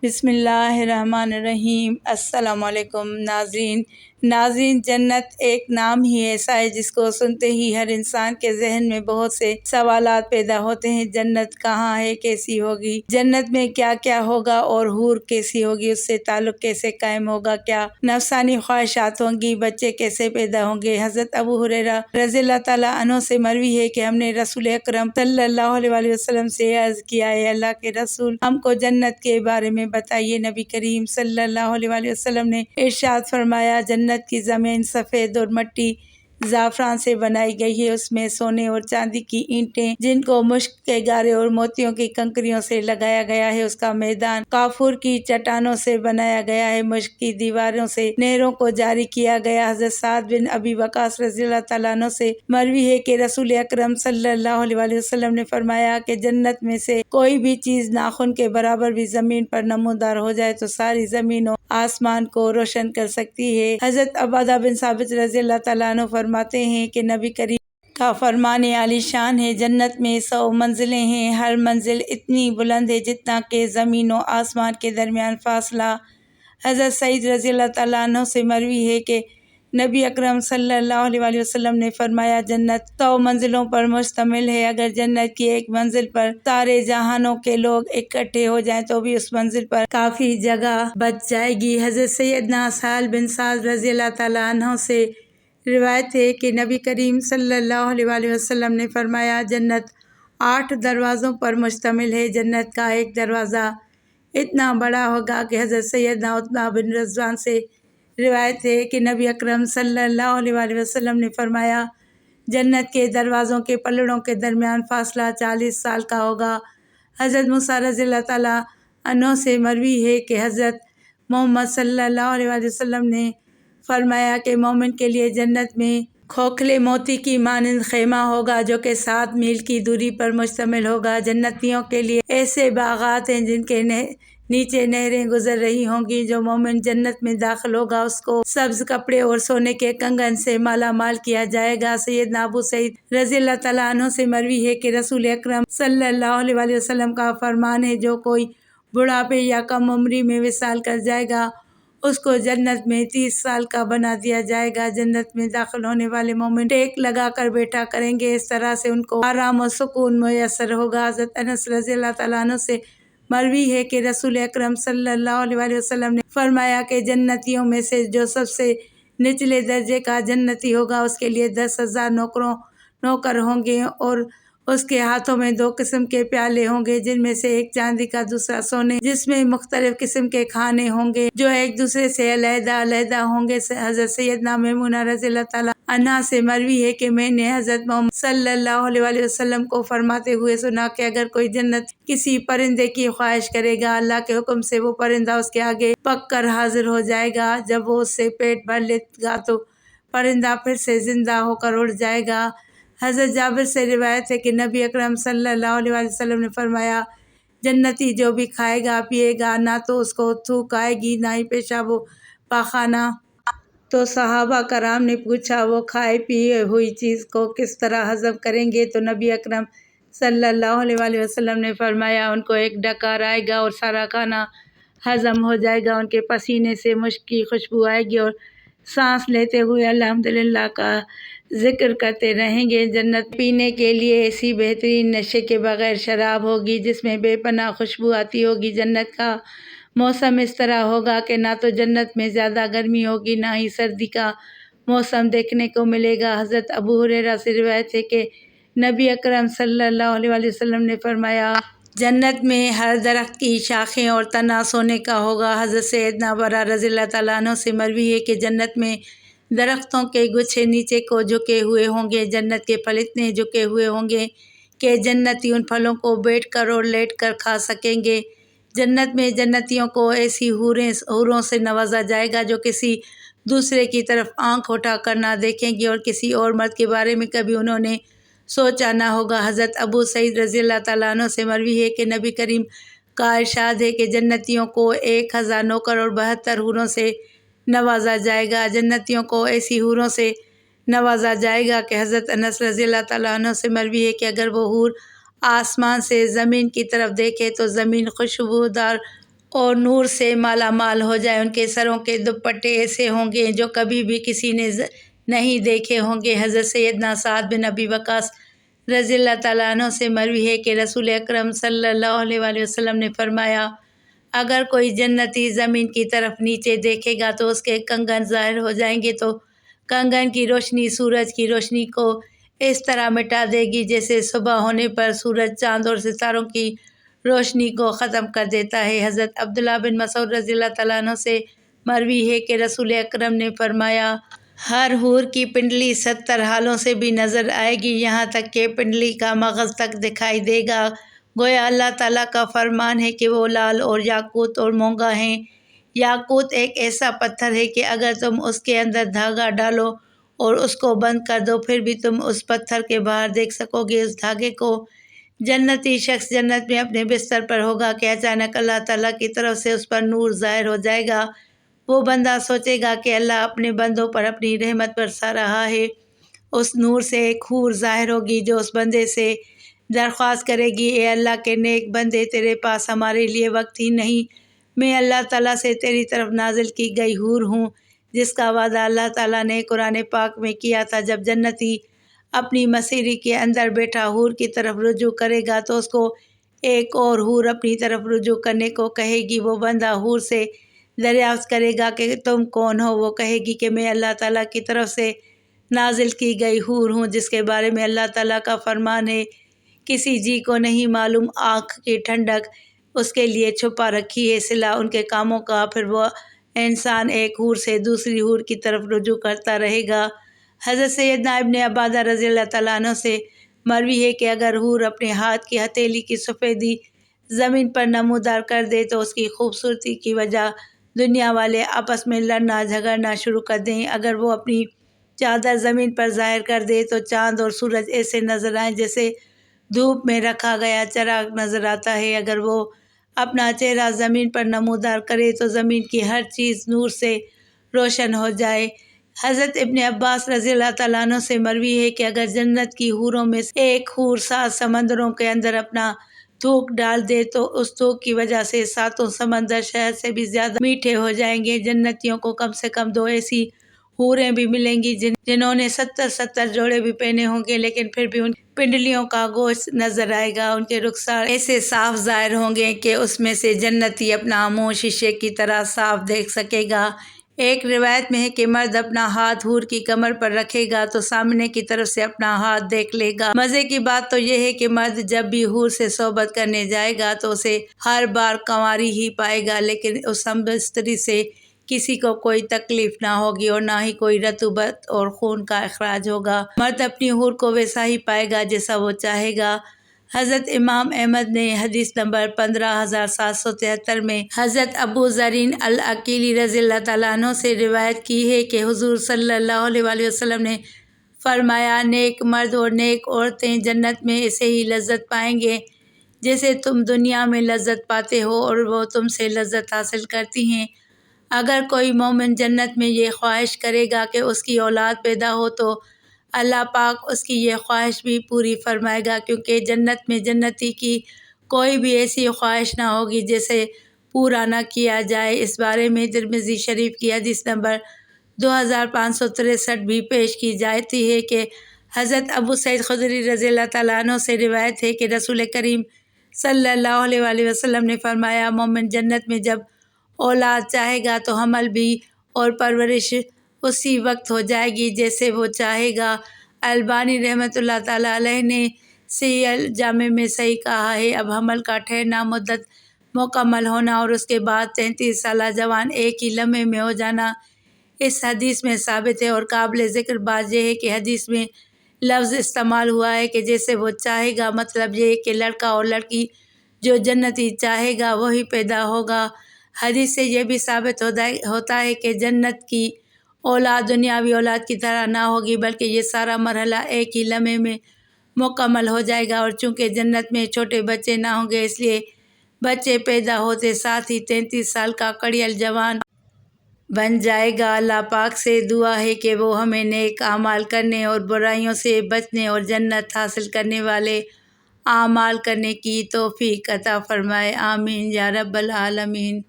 بسم اللہ الرحمن الرحیم۔ السلام علیکم ناظرین، جنت ایک نام ہی ایسا ہے جس کو سنتے ہی ہر انسان کے ذہن میں بہت سے سوالات پیدا ہوتے ہیں۔ جنت کہاں ہے، کیسی ہوگی، جنت میں کیا کیا ہوگا اور حور کیسی ہوگی، اس سے تعلق کیسے قائم ہوگا، کیا نفسانی خواہشات ہوں گی، بچے کیسے پیدا ہوں گے۔ حضرت ابو ہریرہ رضی اللہ تعالیٰ عنہ سے مروی ہے کہ ہم نے رسول اکرم صلی اللہ علیہ وسلم سے عرض کیا، اے اللہ کے رسول، ہم کو جنت کے بارے میں بتائیے۔ نبی کریم صلی اللہ علیہ وسلم نے ارشاد فرمایا، جنت کی زمین سفید اور مٹی زعفران سے بنائی گئی ہے، اس میں سونے اور چاندی کی اینٹیں جن کو مشک کے گارے اور موتیوں کی کنکریوں سے لگایا گیا ہے، اس کا میدان کافور کی چٹانوں سے بنایا گیا ہے، مشک کی دیواروں سے نہروں کو جاری کیا گیا۔ حضرت سعد بن ابی وقاص رضی اللہ تعالیٰ عنہ سے مروی ہے کہ رسول اکرم صلی اللہ علیہ وسلم نے فرمایا کہ جنت میں سے کوئی بھی چیز ناخن کے برابر بھی زمین پر نمودار ہو جائے تو ساری زمین و آسمان کو روشن کر سکتی ہے۔ حضرت عبادہ بن ثابت رضی اللہ تعالیٰ عنہ فرماتے ہیں کہ نبی کریم کا فرمان عالی شان ہے، جنت میں 100 منزلیں ہیں، ہر منزل اتنی بلند ہے جتنا کہ زمین و آسمان کے درمیان فاصلہ۔ حضرت سعید رضی اللہ تعالیٰ عنہ سے مروی ہے کہ نبی اکرم صلی اللہ علیہ وسلم نے فرمایا، جنت 100 منزلوں پر مشتمل ہے، اگر جنت کی ایک منزل پر سارے جہانوں کے لوگ اکٹھے ہو جائیں تو بھی اس منزل پر کافی جگہ بچ جائے گی۔ حضرت سیدنا سہل بن سعد رضی اللہ تعالیٰ عنہ سے روایت ہے کہ نبی کریم صلی اللہ علیہ وسلم نے فرمایا، جنت 8 دروازوں پر مشتمل ہے، جنت کا ایک دروازہ اتنا بڑا ہوگا کہ حضرت سیدنا عتبہ بن رضوان سے روایت ہے کہ نبی اکرم صلی اللہ علیہ وسلم نے فرمایا، جنت کے دروازوں کے پلڑوں کے درمیان فاصلہ 40 سال کا ہوگا۔ حضرت موسیٰ رضی اللہ تعالیٰ عنہ سے مروی ہے کہ حضرت محمد صلی اللہ علیہ وسلم نے فرمایا کہ مومن کے لیے جنت میں کھوکھلے موتی کی مانند خیمہ ہوگا جو کہ 7 میل کی دوری پر مشتمل ہوگا۔ جنتیوں کے لیے ایسے باغات ہیں جن کے نیچے نہریں گزر رہی ہوں گی۔ جو مومن جنت میں داخل ہوگا اس کو سبز کپڑے اور سونے کے کنگن سے مالا مال کیا جائے گا۔ سیدنا ابو سعید رضی اللہ تعالیٰ عنہ سے مروی ہے کہ رسول اکرم صلی اللہ علیہ وسلم کا فرمان ہے، جو کوئی بڑھاپے یا کم عمری میں وصال کر جائے گا اس کو جنت میں 30 سال کا بنا دیا جائے گا۔ جنت میں داخل ہونے والے مومن ٹیک لگا کر بیٹھا کریں گے، اس طرح سے ان کو آرام و سکون میسر ہوگا۔ حضرت انس رضی اللہ تعالیٰ عنہ سے مروی ہے کہ رسول اکرم صلی اللہ علیہ وسلم نے فرمایا کہ جنتیوں میں سے جو سب سے نچلے درجے کا جنتی ہوگا اس کے لیے 10,000 نوکر ہوں گے اور اس کے ہاتھوں میں 2 قسم کے پیالے ہوں گے، جن میں سے ایک چاندی کا دوسرا سونے، جس میں مختلف قسم کے کھانے ہوں گے جو ایک دوسرے سے علیحدہ علیحدہ ہوں گے۔ حضرت سیدنا میمونہ رضی اللہ تعالیٰ عنہا سے مروی ہے کہ میں نے حضرت محمد صلی اللہ علیہ وسلم کو فرماتے ہوئے سنا کہ اگر کوئی جنت کسی پرندے کی خواہش کرے گا، اللہ کے حکم سے وہ پرندہ اس کے آگے پک کر حاضر ہو جائے گا، جب وہ اس سے پیٹ بھر لے گا تو پرندہ پھر سے زندہ ہو کر اڑ جائے گا۔ حضرت جابر سے روایت ہے کہ نبی اکرم صلی اللہ علیہ وسلم نے فرمایا، جنتی جو بھی کھائے گا پیے گا نہ تو اس کو تھوک آئے گی نہ ہی پیشاب و پاخانہ۔ تو صحابہ کرام نے پوچھا، وہ کھائے پیے ہوئی چیز کو کس طرح ہضم کریں گے؟ تو نبی اکرم صلی اللہ علیہ وسلم نے فرمایا، ان کو ایک ڈکار آئے گا اور سارا کھانا ہضم ہو جائے گا، ان کے پسینے سے مشک کی خوشبو آئے گی اور سانس لیتے ہوئے الحمدللہ کا ذکر کرتے رہیں گے۔ جنت پینے کے لیے ایسی بہترین نشے کے بغیر شراب ہوگی جس میں بے پناہ خوشبو آتی ہوگی۔ جنت کا موسم اس طرح ہوگا کہ نہ تو جنت میں زیادہ گرمی ہوگی نہ ہی سردی کا موسم دیکھنے کو ملے گا۔ حضرت ابو ہریرہ سے روایت ہے کہ نبی اکرم صلی اللہ علیہ وسلم نے فرمایا، جنت میں ہر درخت کی شاخیں اور تنا سونے کا ہوگا۔ حضرت سیدنا برا رضی اللہ تعالیٰ عنہ سے مروی ہے کہ جنت میں درختوں کے گچھے نیچے کو جھکے ہوئے ہوں گے، جنت کے پھل اتنے جھکے ہوئے ہوں گے کہ جنتی ان پھلوں کو بیٹھ کر اور لیٹ کر کھا سکیں گے۔ جنت میں جنتیوں کو ایسی حوروں سے نوازا جائے گا جو کسی دوسرے کی طرف آنکھ اٹھا کر نہ دیکھیں گی اور کسی اور مرد کے بارے میں کبھی انہوں نے سوچا نہ ہوگا۔ حضرت ابو سعید رضی اللہ تعالیٰ عنہ سے مروی ہے کہ نبی کریم کا ارشاد ہے کہ جنتیوں کو 1000 نوکر اور 72 حوروں سے نوازا جائے گا۔ جنتیوں کو ایسی حوروں سے نوازا جائے گا کہ حضرت انس رضی اللہ تعالیٰ عنہ سے مروی ہے کہ اگر وہ حور آسمان سے زمین کی طرف دیکھے تو زمین خوشبودار اور نور سے مالا مال ہو جائے۔ ان کے سروں کے دوپٹے ایسے ہوں گے جو کبھی بھی کسی نے نہیں دیکھے ہوں گے۔ حضرت سیدنا سعد بن ابی وقاص رضی اللہ تعالیٰ عنہ سے مروی ہے کہ رسول اکرم صلی اللہ علیہ وآلہ وسلم نے فرمایا، اگر کوئی جنتی زمین کی طرف نیچے دیکھے گا تو اس کے کنگن ظاہر ہو جائیں گے، تو کنگن کی روشنی سورج کی روشنی کو اس طرح مٹا دے گی جیسے صبح ہونے پر سورج چاند اور ستاروں کی روشنی کو ختم کر دیتا ہے۔ حضرت عبداللہ بن مسعود رضی اللہ تعالیٰ عنہ سے مروی ہے کہ رسول اکرم نے فرمایا، ہر حور کی پنڈلی 70 حالوں سے بھی نظر آئے گی، یہاں تک کہ پنڈلی کا مغز تک دکھائی دے گا۔ گویا اللہ تعالیٰ کا فرمان ہے کہ وہ لال اور یاقوت اور مونگا ہیں۔ یاقوت ایک ایسا پتھر ہے کہ اگر تم اس کے اندر دھاگا ڈالو اور اس کو بند کر دو پھر بھی تم اس پتھر کے باہر دیکھ سکو گے اس دھاگے کو۔ جنتی شخص جنت میں اپنے بستر پر ہوگا کہ اچانک اللہ تعالیٰ کی طرف سے اس پر نور ظاہر ہو جائے گا۔ وہ بندہ سوچے گا کہ اللہ اپنے بندوں پر اپنی رحمت برسا رہا ہے۔ اس نور سے ایک حور ظاہر ہوگی جو اس بندے سے درخواست کرے گی، اے اللہ کے نیک بندے، تیرے پاس ہمارے لیے وقت ہی نہیں، میں اللہ تعالیٰ سے تیری طرف نازل کی گئی حور ہوں جس کا وعدہ اللہ تعالیٰ نے قرآن پاک میں کیا تھا۔ جب جنتی اپنی مسیری کے اندر بیٹھا حور کی طرف رجوع کرے گا تو اس کو ایک اور حور اپنی طرف رجوع کرنے کو کہے گی۔ وہ بندہ حور سے دریافت کرے گا کہ تم کون ہو؟ وہ کہے گی کہ میں اللہ تعالیٰ کی طرف سے نازل کی گئی حور ہوں جس کے بارے میں اللہ تعالیٰ کا فرمان ہے، کسی جی کو نہیں معلوم آنکھ کی ٹھنڈک اس کے لیے چھپا رکھی ہے صلہ ان کے کاموں کا۔ پھر وہ انسان ایک حور سے دوسری حور کی طرف رجوع کرتا رہے گا۔ حضرت سیدنا ابن عبادہ رضی اللہ تعالیٰ عنہ سے مروی ہے کہ اگر حور اپنے ہاتھ کی ہتھیلی کی سفیدی زمین پر نمودار کر دے تو اس کی خوبصورتی کی وجہ دنیا والے آپس میں لڑنا جھگڑنا شروع کر دیں۔ اگر وہ اپنی چادر زمین پر ظاہر کر دے تو چاند اور سورج ایسے نظر آئیں جیسے دھوپ میں رکھا گیا چراغ نظر آتا ہے۔ اگر وہ اپنا چہرہ زمین پر نمودار کرے تو زمین کی ہر چیز نور سے روشن ہو جائے۔ حضرت ابن عباس رضی اللہ تعالیٰ عنہ سے مروی ہے کہ اگر جنت کی حوروں میں ایک حور 7 سمندروں کے اندر اپنا تھوک ڈال دے تو اس تھوک کی وجہ سے 7 سمندر شہد سے بھی زیادہ میٹھے ہو جائیں گے۔ جنتیوں کو کم سے کم 2 ایسی حوریں بھی ملیں گی جنہوں نے 70 جوڑے بھی پہنے ہوں گے لیکن پھر بھی ان پنڈلیوں کا گوشت نظر آئے گا۔ ان کے رخسار ایسے صاف ظاہر ہوں گے کہ اس میں سے جنتی اپنا منہ شیشے کی طرح صاف دیکھ سکے گا۔ ایک روایت میں ہے کہ مرد اپنا ہاتھ حور کی کمر پر رکھے گا تو سامنے کی طرف سے اپنا ہاتھ دیکھ لے گا۔ مزے کی بات تو یہ ہے کہ مرد جب بھی حور سے صحبت کرنے جائے گا تو اسے ہر بار کنواری ہی پائے گا لیکن اس ہم بستری سے کسی کو کوئی تکلیف نہ ہوگی اور نہ ہی کوئی رطوبت اور خون کا اخراج ہوگا۔ مرد اپنی حور کو ویسا ہی پائے گا جیسا وہ چاہے گا۔ حضرت امام احمد نے حدیث نمبر 15773 میں حضرت ابو ذر العقیلی رضی اللہ تعالیٰ عنہ سے روایت کی ہے کہ حضور صلی اللہ علیہ وآلہ وسلم نے فرمایا، نیک مرد اور نیک عورتیں جنت میں ایسے ہی لذت پائیں گے جیسے تم دنیا میں لذت پاتے ہو اور وہ تم سے لذت حاصل کرتی ہیں۔ اگر کوئی مومن جنت میں یہ خواہش کرے گا کہ اس کی اولاد پیدا ہو تو اللہ پاک اس کی یہ خواہش بھی پوری فرمائے گا، کیونکہ جنت میں جنتی کی کوئی بھی ایسی خواہش نہ ہوگی جسے پورا نہ کیا جائے۔ اس بارے میں ترمذی شریف کی حدیث نمبر 2563 بھی پیش کی جاتی ہے کہ حضرت ابو سعید خدری رضی اللہ تعالیٰ عنہ سے روایت ہے کہ رسول کریم صلی اللہ علیہ وآلہ وسلم نے فرمایا، مومن جنت میں جب اولاد چاہے گا تو حمل بھی اور پرورش اسی وقت ہو جائے گی جیسے وہ چاہے گا۔ البانی رحمۃ اللہ تعالیٰ علیہ نے صحیح الجامع میں صحیح کہا ہے۔ اب حمل کا ٹھہرنا، مدت مکمل ہونا اور اس کے بعد 33 سالہ جوان ایک ہی لمحے میں ہو جانا اس حدیث میں ثابت ہے۔ اور قابل ذکر بات یہ ہے کہ حدیث میں لفظ استعمال ہوا ہے کہ جیسے وہ چاہے گا، مطلب یہ ہے کہ لڑکا اور لڑکی جو جنتی چاہے گا وہی پیدا ہوگا۔ حدیث سے یہ بھی ثابت ہوتا ہے کہ جنت کی اولاد دنیاوی اولاد کی طرح نہ ہوگی بلکہ یہ سارا مرحلہ ایک ہی لمحے میں مکمل ہو جائے گا۔ اور چونکہ جنت میں چھوٹے بچے نہ ہوں گے اس لیے بچے پیدا ہوتے ساتھ ہی 33 سال کا کڑیل جوان بن جائے گا۔ اللہ پاک سے دعا ہے کہ وہ ہمیں نیک اعمال کرنے اور برائیوں سے بچنے اور جنت حاصل کرنے والے اعمال کرنے کی توفیق عطا فرمائے، آمین یا رب العالمین۔